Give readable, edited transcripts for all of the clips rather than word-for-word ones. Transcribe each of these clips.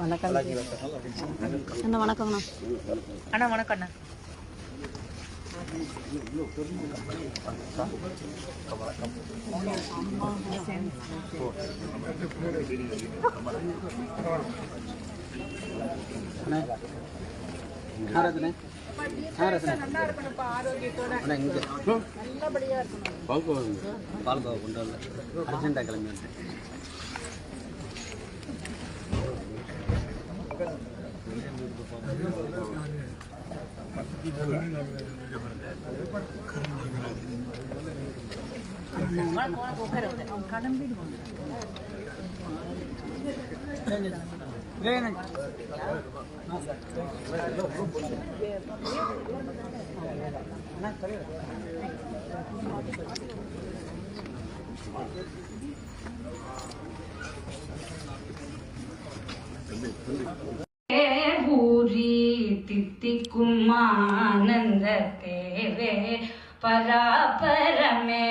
வணக்கம் அண்ணா. வணக்கம்ண்ணா. அண்ணா வணக்கம் அண்ணா. பால்கோவா கொண்டு வரல, அர்ஜென்ட்டாக கிளம்பி வந்தேன். பூரி தித்திக்கும் ஆனந்த தேவே பராபரமே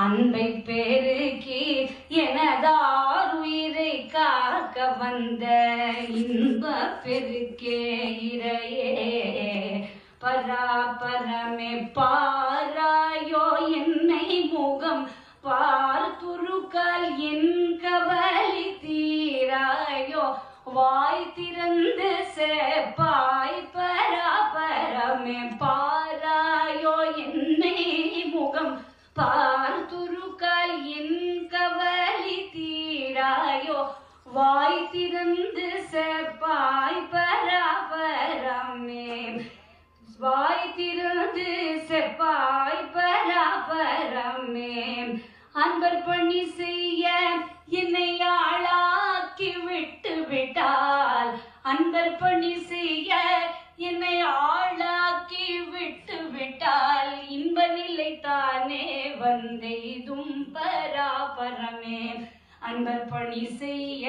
அன்பை பெருக்கி எனதாருயிரை காக்க வந்த இன்ப பெருக்கே இறையே பராபரமே பாராயோ என்னை முகம் பார்த்துருக்கால் என் கவலை தீராயோ வாய் திறந்து சேப்பாய் பராபரமே பாராயோ என்னை முகம் பார்த்துருக்கால் என் கவலை தீராயோ வாய் திறந்து சேப்பாய் பராபரமே வாய் திறந்து செப்பாய் பராபரமே அன்பர் பணி செய்ய என்னை ஆளாக்கி விட்டு விட்டால் அன்பர் பணி செய்ய என்னை ஆளாக்கி விட்டு விட்டால் இன்ப நிலை தானே வந்தெய்தும் பராபரமே அன்பர் பணி செய்ய